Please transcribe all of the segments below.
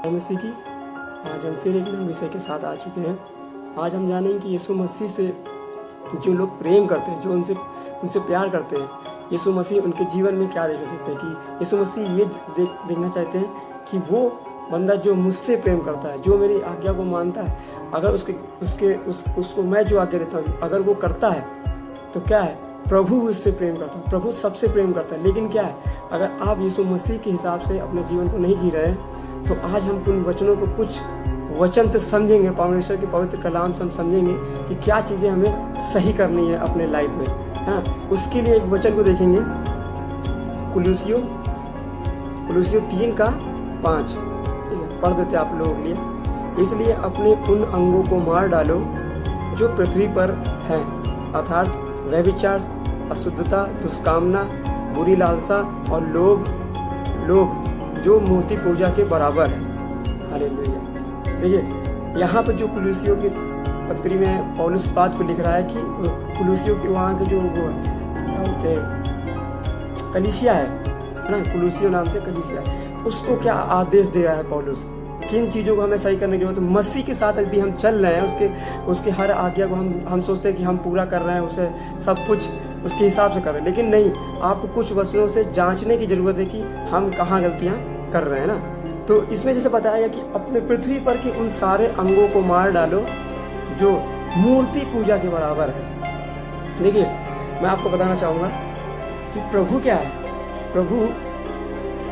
मसीह की आज हम फिर एक नए विषय के साथ आ चुके हैं। आज हम जानेंगे कि यीशु मसीह से जो लोग प्रेम करते हैं, जो उनसे प्यार करते हैं, यीशु मसीह उनके जीवन में क्या देखना चाहते हैं। कि यीशु मसीह ये देखना चाहते हैं कि वो बंदा जो मुझसे प्रेम करता है, जो मेरी आज्ञा को मानता है, अगर उसको मैं जो आज्ञा देता हूँ अगर वो करता है तो क्या है, प्रभु उससे प्रेम करता है, प्रभु सबसे प्रेम करता है। लेकिन क्या है, अगर आप यीशु मसीह के हिसाब से अपने जीवन को नहीं जी रहे हैं तो आज हम उन वचनों को कुछ वचन से समझेंगे, परमेश्वर के पवित्र कलाम से हम समझेंगे कि क्या चीज़ें हमें सही करनी है अपने लाइफ में, है ना। उसके लिए एक वचन को देखेंगे, कुलुसियों 3:5, ठीक है, पढ़ देते आप लोगों के लिए। इसलिए अपने उन अंगों को मार डालो जो पृथ्वी पर हैं, अर्थात व्यभिचार, अशुद्धता, दुष्कामना, बुरी लालसा और लोभ जो मूर्ति पूजा के बराबर है। हालेलुया। देखिए यहाँ पर जो कुलुसियों की पत्री में पौलुस बात को लिख रहा है कि कुलुसियों के वहाँ के जो वो क्या बोलते हैं, कलीसिया है ना, कुलुसियों नाम से कलीसिया है, उसको क्या आदेश दे रहा है पौलुस, किन चीज़ों को हमें सही करने की जरूरत है। मसीह के साथ यदि हम चल रहे हैं, उसके हर आज्ञा को हम सोचते हैं कि हम पूरा कर रहे हैं, उसे सब कुछ उसके हिसाब से कर रहे हैं, लेकिन नहीं, आपको कुछ वचनों से जांचने की ज़रूरत है कि हम कहाँ गलतियाँ कर रहे हैं ना। तो इसमें जैसे बताया गया कि अपने पृथ्वी पर के उन सारे अंगों को मार डालो जो मूर्ति पूजा के बराबर है। देखिए मैं आपको बताना चाहूँगा कि प्रभु क्या है, प्रभु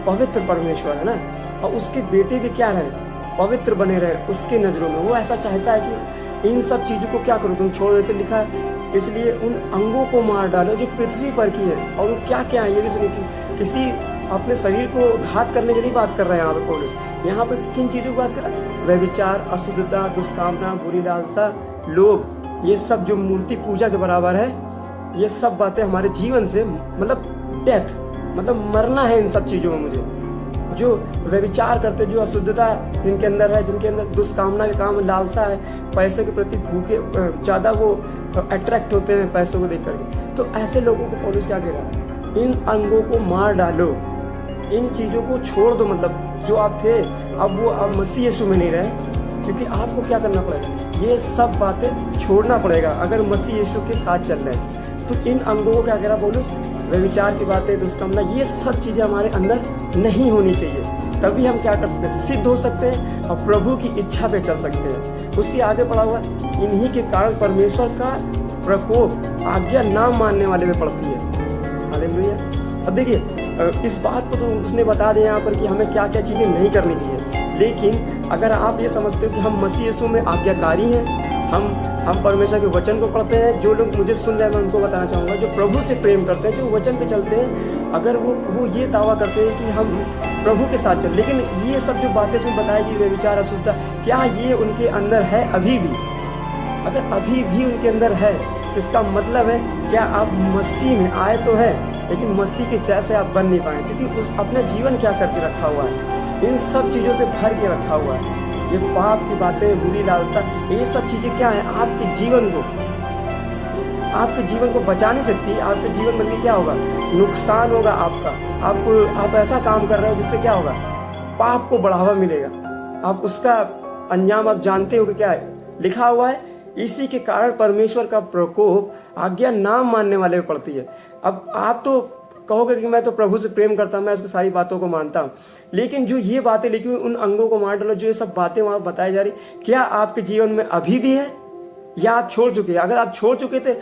पवित्र परमेश्वर है ना, और उसके बेटे भी क्या रहे, पवित्र बने रहे उसके नज़रों में। वो ऐसा चाहता है कि इन सब चीज़ों को क्या करो, तुम छोड़ो, ऐसे लिखा है। इसलिए उन अंगों को मार डालो जो पृथ्वी पर की है। और वो क्या क्या है ये भी सुनिए कि किसी अपने शरीर को घात करने की नहीं बात कर रहे हैं यहाँ पे पौलुस। यहाँ पे किन चीज़ों की बात कर रहा है, व्यभिचार, अशुद्धता, दुष्कामना, बुरी लालसा, लोभ, ये सब जो मूर्ति पूजा के बराबर है, ये सब बातें हमारे जीवन से मतलब डेथ, मतलब मरना है इन सब चीज़ों में। मुझे जो व्यभिचार करते, जो अशुद्धता जिनके अंदर है, जिनके अंदर दुष्कामना के काम, लालसा है, पैसे के प्रति भूखे, ज़्यादा वो अट्रैक्ट होते हैं पैसों को देख करके, तो ऐसे लोगों को पौलुस क्या कह रहा है, इन अंगों को मार डालो, इन चीज़ों को छोड़ दो। मतलब जो आप थे अब वो आप मसीह यीशु में नहीं रहे, क्योंकि आपको क्या करना पड़ेगा, ये सब बातें छोड़ना पड़ेगा अगर मसीह यीशु के साथ चल रहे हैं। तो इन अंगों को क्या कह रहा पौलुस, व्यभिचार की बातें, दुष्कामना, ये सब चीज़ें हमारे अंदर नहीं होनी चाहिए। तभी हम क्या कर सकते हैं, सिद्ध हो सकते हैं और प्रभु की इच्छा पे चल सकते हैं। उसके आगे पढ़ा हुआ, इन्हीं के कारण परमेश्वर का प्रकोप आज्ञा ना मानने वाले में पड़ती है। हालेलुया। अब देखिए इस बात को तो उसने बता दिया यहाँ पर कि हमें क्या क्या चीज़ें नहीं करनी चाहिए, लेकिन अगर आप ये समझते हो कि हम मसीह यीशु में आज्ञाकारी हैं, हम परमेश्वर के वचन को पढ़ते हैं, जो लोग मुझे सुन रहे हैं मैं उनको बताना चाहूँगा, जो प्रभु से प्रेम करते हैं, जो वचन पे चलते हैं, अगर वो ये दावा करते हैं कि हम प्रभु के साथ चल, लेकिन ये सब जो बातें इसमें बताएगी, व्यभिचार, अशुद्धता, क्या ये उनके अंदर है अभी भी? अगर अभी भी उनके अंदर है तो इसका मतलब है क्या आप मसीह में आए तो है, लेकिन मसीह के जैसे आप बन नहीं पाए, क्योंकि उस अपना जीवन क्या करके रखा हुआ है, इन सब चीज़ों से भर के रखा हुआ है। ये पाप की बातें, बुरी लालसा, ये सब चीज़ें क्या है, आपके जीवन को बचा नहीं सकती। आपके जीवन बल्कि क्या होगा, नुकसान होगा आपका। आप ऐसा काम कर रहे हो जिससे क्या होगा, पाप को बढ़ावा मिलेगा। आप उसका अंजाम आप जानते हो कि क्या है, लिखा हुआ है, इसी के कारण परमेश्वर का प्रकोप आज्ञा ना मानने वाले में पड़ती है। अब आप तो कहोगे कि मैं तो प्रभु से प्रेम करता हूँ, मैं उसकी सारी बातों को मानता हूँ, लेकिन जो ये बातें लिखी हुई, उन अंगों को मार डालो, जो ये सब बातें वहाँ बताई जा रही, क्या आपके जीवन में अभी भी है या आप छोड़ चुके हैं? अगर आप छोड़ चुके थे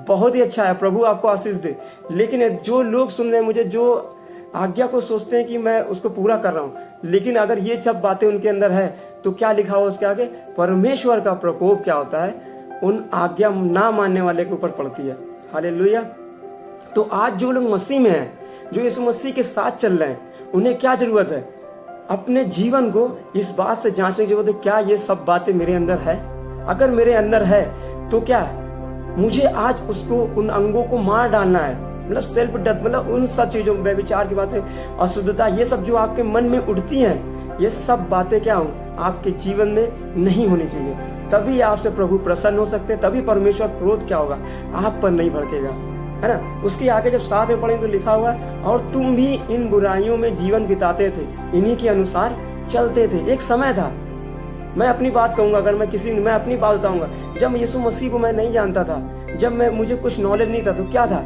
बहुत ही अच्छा है, प्रभु आपको आशीष दे। लेकिन जो लोग सुन रहे हैं मुझे, जो आज्ञा को सोचते हैं कि मैं उसको पूरा कर रहा हूँ, लेकिन अगर ये सब बातें उनके अंदर है तो क्या लिखा हुआ उसके आगे, परमेश्वर का प्रकोप क्या होता है, उन आज्ञा ना मानने वाले के ऊपर पड़ती है। हालेलुया। तो आज जो लोग मसीह में हैं, जो यीशु मसीह के साथ चल रहे हैं, उन्हें क्या जरूरत है, अपने जीवन को इस बात से जांचने की जरूरत है, क्या ये सब बातें मेरे अंदर है? अगर मेरे अंदर है तो क्या है, मुझे आज उसको, उन अंगों को मार डालना है, मतलब सेल्फ डेथ, मतलब उन सब चीज़ों, व्यभिचार की बातें, अशुद्धता, ये सब जो आपके मन में उठती हैं, ये सब बातें क्या हो, आपके जीवन में नहीं होनी चाहिए। तभी आपसे प्रभु प्रसन्न हो सकते हैं, तभी परमेश्वर क्रोध क्या होगा, आप पर नहीं भड़केगा, है ना। उसके आगे जब साथ में पढ़ें तो लिखा हुआ है, और तुम भी इन बुराइयों में जीवन बिताते थे, इन्हीं के अनुसार चलते थे। एक समय था, मैं अपनी बात कहूँगा, अगर मैं अपनी बात बताऊँगा, जब यीशु मसीह को मैं नहीं जानता था, जब मुझे कुछ नॉलेज नहीं था, तो क्या था,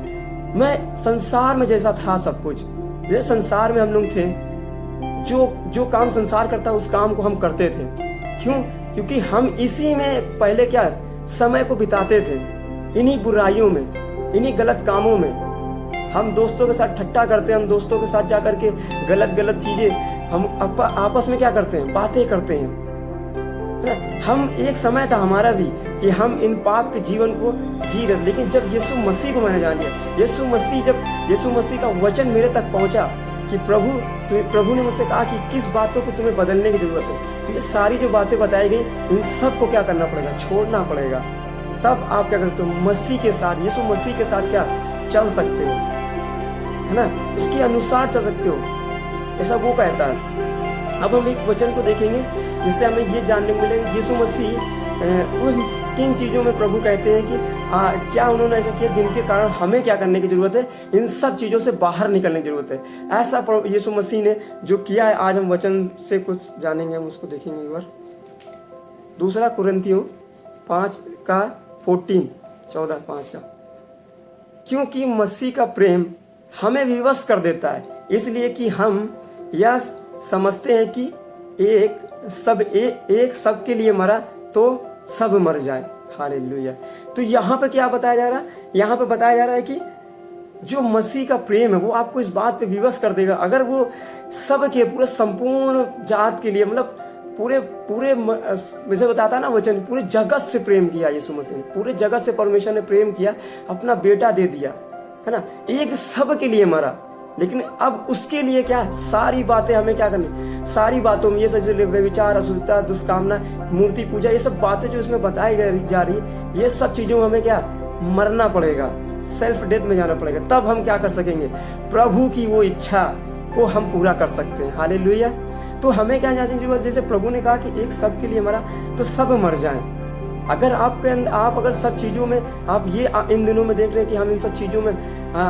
मैं संसार में जैसा था सब कुछ, जैसे संसार में हम लोग थे, जो काम संसार करता उस काम को हम करते थे। क्यों? क्योंकि हम इसी में पहले क्या समय को बिताते थे, इन्हीं बुराइयों में, इन्हीं गलत कामों में। हम दोस्तों के साथ ठट्टा करते हैं, हम दोस्तों के साथ जाकर के गलत चीजें हम आपस में क्या करते हैं, बातें करते हैं। हम एक समय था हमारा भी कि हम इन पाप के जीवन को जी रहे, लेकिन जब यीशु मसीह को मैंने जान लिया, जब यीशु मसीह का वचन मेरे तक पहुंचा कि प्रभु ने मुझसे कहा कि किस बातों को तुम्हें बदलने की जरूरत है, तो ये सारी जो बातें बताई गई, इन सब को क्या करना पड़ेगा, छोड़ना पड़ेगा। तब आप क्या करते हो, मसीह के साथ, यीशु मसीह के साथ क्या चल सकते हो, है ना, उसके अनुसार चल सकते हो, ऐसा वो कहता है। अब हम एक वचन को देखेंगे जिससे हमें ये जानने को मिलेगा यीशु मसीह उन किन चीज़ों में प्रभु कहते हैं कि क्या उन्होंने ऐसा किया जिनके कारण हमें क्या करने की जरूरत है, इन सब चीज़ों से बाहर निकलने की जरूरत है। ऐसा यीशु मसीह ने जो किया है, आज हम वचन से कुछ जानेंगे, हम उसको देखेंगे एक बार। 2 कुरिन्थियों 5:14 का, क्योंकि मसीह का प्रेम हमें विवश कर देता है, इसलिए कि हम यह समझते हैं कि एक सब के लिए मरा तो सब मर जाए। हालेलुया। तो यहाँ पे क्या बताया जा रहा है, यहाँ पे बताया जा रहा है कि जो मसीह का प्रेम है वो आपको इस बात पे विवश कर देगा। अगर वो सब के पूरे संपूर्ण जात के लिए, मतलब पूरे जैसे बताता है ना वचन, पूरे जगत से प्रेम किया यीशु मसीह ने, पूरे जगत से परमेश्वर ने प्रेम किया, अपना बेटा दे दिया, है ना, एक सब के लिए मरा। लेकिन अब उसके लिए क्या, सारी बातें हमें क्या करनी, सारी बातों में ये सब व्यभिचार, अशुद्धता, दुष्कामना, मूर्ति पूजा, ये सब बातें जो इसमें बताई जा रही है, ये सब चीजों में हमें क्या मरना पड़ेगा, सेल्फ डेथ में जाना पड़ेगा। तब हम क्या कर सकेंगे, प्रभु की वो इच्छा को हम पूरा कर सकते हैं। हालेलुया। तो हमें क्या जानने की जरूरत, जैसे प्रभु ने कहा कि एक सब के लिए मरा तो सब मर जाएं। अगर आप अगर सब चीज़ों में आप ये इन दिनों में देख रहे हैं कि हम इन सब चीज़ों में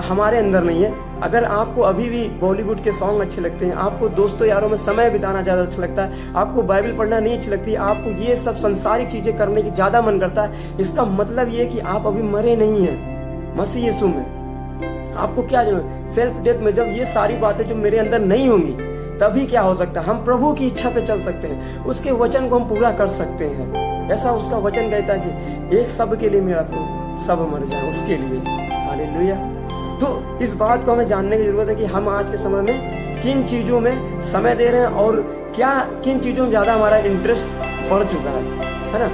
हमारे अंदर नहीं है, अगर आपको अभी भी बॉलीवुड के सॉन्ग अच्छे लगते हैं, आपको दोस्तों यारों में समय बिताना ज़्यादा अच्छा लगता है, आपको बाइबल पढ़ना नहीं अच्छी लगती, आपको ये सब संसारिक चीज़ें करने की ज़्यादा मन करता है, इसका मतलब ये कि आप अभी मरे नहीं हैं मसीह यीशु में। आपको क्या जरूरत, सेल्फ डेथ में जब ये सारी बातें जो मेरे अंदर नहीं होंगी, तभी क्या हो सकता है, हम प्रभु की इच्छा पे चल सकते हैं, उसके वचन को हम पूरा कर सकते हैं। ऐसा उसका वचन कहता है कि एक सब के लिए मेरा तो सब मर जाए, उसके लिए। हालेलुया। तो इस बात को हमें जानने की जरूरत है कि हम आज के समय में किन चीज़ों में समय दे रहे हैं और किन चीज़ों में ज़्यादा हमारा इंटरेस्ट बढ़ चुका है ना।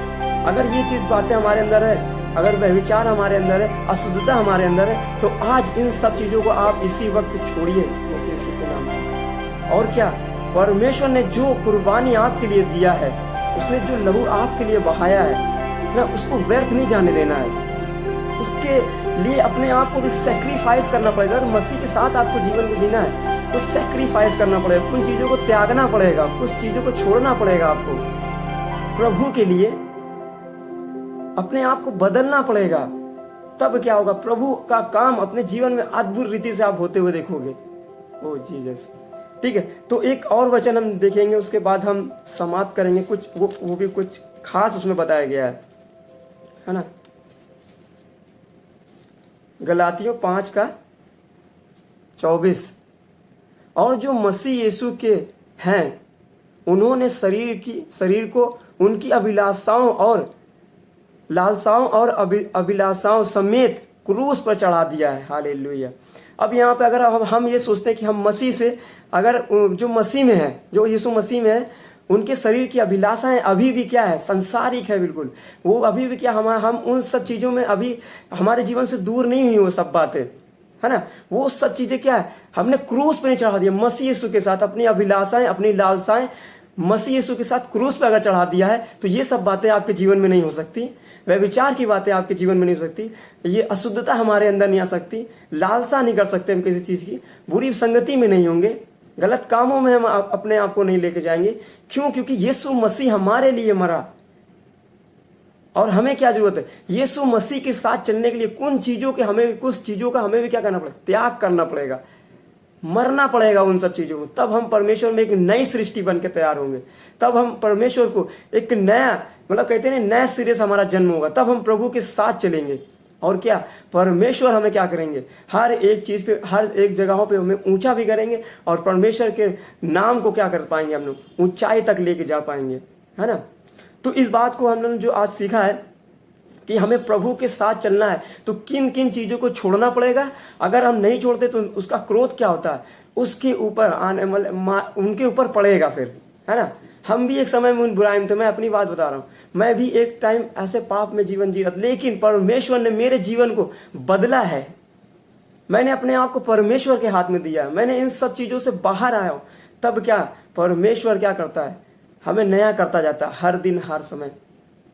अगर ये चीज़ बातें हमारे अंदर है, अगर व्यभिचार हमारे अंदर है, अशुद्धता हमारे अंदर है, तो आज इन सब चीज़ों को आप इसी वक्त छोड़िए मसीह यीशु के नाम से। और क्या, परमेश्वर ने जो कुर्बानी आपके लिए दिया है, उसने जो लहू आपके लिए बहाया है ना, उसको व्यर्थ नहीं जाने देना है। उसके लिए अपने आप को भी सैक्रिफाइस करना पड़ेगा। अगर मसीह के साथ आपको जीवन को जीना है तो सैक्रिफाइस करना पड़ेगा, कुछ चीज़ों को त्यागना पड़ेगा, कुछ चीज़ों को छोड़ना पड़ेगा, आपको प्रभु के लिए अपने आप को बदलना पड़ेगा। तब क्या होगा, प्रभु का काम अपने जीवन में अद्भुत रीति से आप होते हुए देखोगे। ओ जीसस। ठीक है, तो एक और वचन हम देखेंगे, उसके बाद हम समाप्त करेंगे। कुछ वो भी कुछ खास उसमें बताया गया है ना। गलातियों 5:24, और जो मसीह यीशु के हैं उन्होंने शरीर को उनकी अभिलाषाओं और लालसाओं और अभिलाषाओं समेत क्रूस पर चढ़ा दिया है। हालेलुया। अब यहाँ पे अगर हम ये सोचते हैं कि हम मसीह से, अगर जो मसीह में है, जो यीशु मसीह में है, उनके शरीर की अभिलाषाएं अभी भी क्या है, संसारिक है बिल्कुल। वो अभी भी क्या, हम उन सब चीज़ों में अभी हमारे जीवन से दूर नहीं हुई वो सब बातें, है ना। वो सब चीज़ें क्या है, हमने क्रूस पे नहीं चढ़ा दिया। मसीह यीशु के साथ अपनी अभिलाषाएं, अपनी लालसाएं मसीह यीशु के साथ क्रूस पे अगर चढ़ा दिया है, तो ये सब बातें आपके जीवन में नहीं हो सकती। व्यभिचार की बातें आपके जीवन में नहीं हो सकती, ये अशुद्धता हमारे अंदर नहीं आ सकती, लालसा नहीं कर सकते हम किसी चीज़ की, बुरी संगति में नहीं होंगे, गलत कामों में हम अपने आप को नहीं लेके जाएंगे। क्यों? क्योंकि यीशु मसीह हमारे लिए मरा। और हमें क्या जरूरत है, यीशु मसीह के साथ चलने के लिए कुछ चीज़ों का हमें भी क्या करना पड़ेगा, त्याग करना पड़ेगा। मरना पड़ेगा उन सब चीज़ों में, तब हम परमेश्वर में एक नई सृष्टि बन के तैयार होंगे। तब हम परमेश्वर को एक नया, मतलब कहते हैं नए सिरे से हमारा जन्म होगा, तब हम प्रभु के साथ चलेंगे। और क्या, परमेश्वर हमें क्या करेंगे, हर एक चीज़ पे, हर एक जगहों पे हमें ऊंचा भी करेंगे, और परमेश्वर के नाम को क्या कर पाएंगे, हम लोग ऊंचाई तक लेके जा पाएंगे, है ना। तो इस बात को हम लोगों ने जो आज सीखा है कि हमें प्रभु के साथ चलना है, तो किन किन चीज़ों को छोड़ना पड़ेगा। अगर हम नहीं छोड़ते तो उसका क्रोध क्या होता है, उसके ऊपर आने उनके ऊपर पड़ेगा फिर, है ना। हम भी एक समय में उन बुराई में थे, मैं अपनी बात बता रहा हूँ, मैं भी एक टाइम ऐसे पाप में जीवन जी रहा था, लेकिन परमेश्वर ने मेरे जीवन को बदला है। मैंने अपने आप को परमेश्वर के हाथ में दिया, मैंने इन सब चीज़ों से बाहर आया हूँ। तब क्या, परमेश्वर क्या करता है, हमें नया करता जाता है हर दिन हर समय।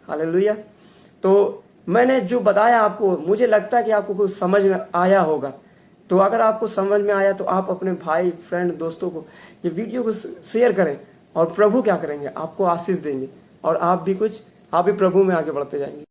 हालेलुया। तो मैंने जो बताया आपको, मुझे लगता है कि आपको कुछ समझ में आया होगा। तो अगर आपको समझ में आया तो आप अपने भाई, फ्रेंड, दोस्तों को ये वीडियो को शेयर करें, और प्रभु क्या करेंगे, आपको आशीष देंगे, और आप भी प्रभु में आगे बढ़ते जाएंगे।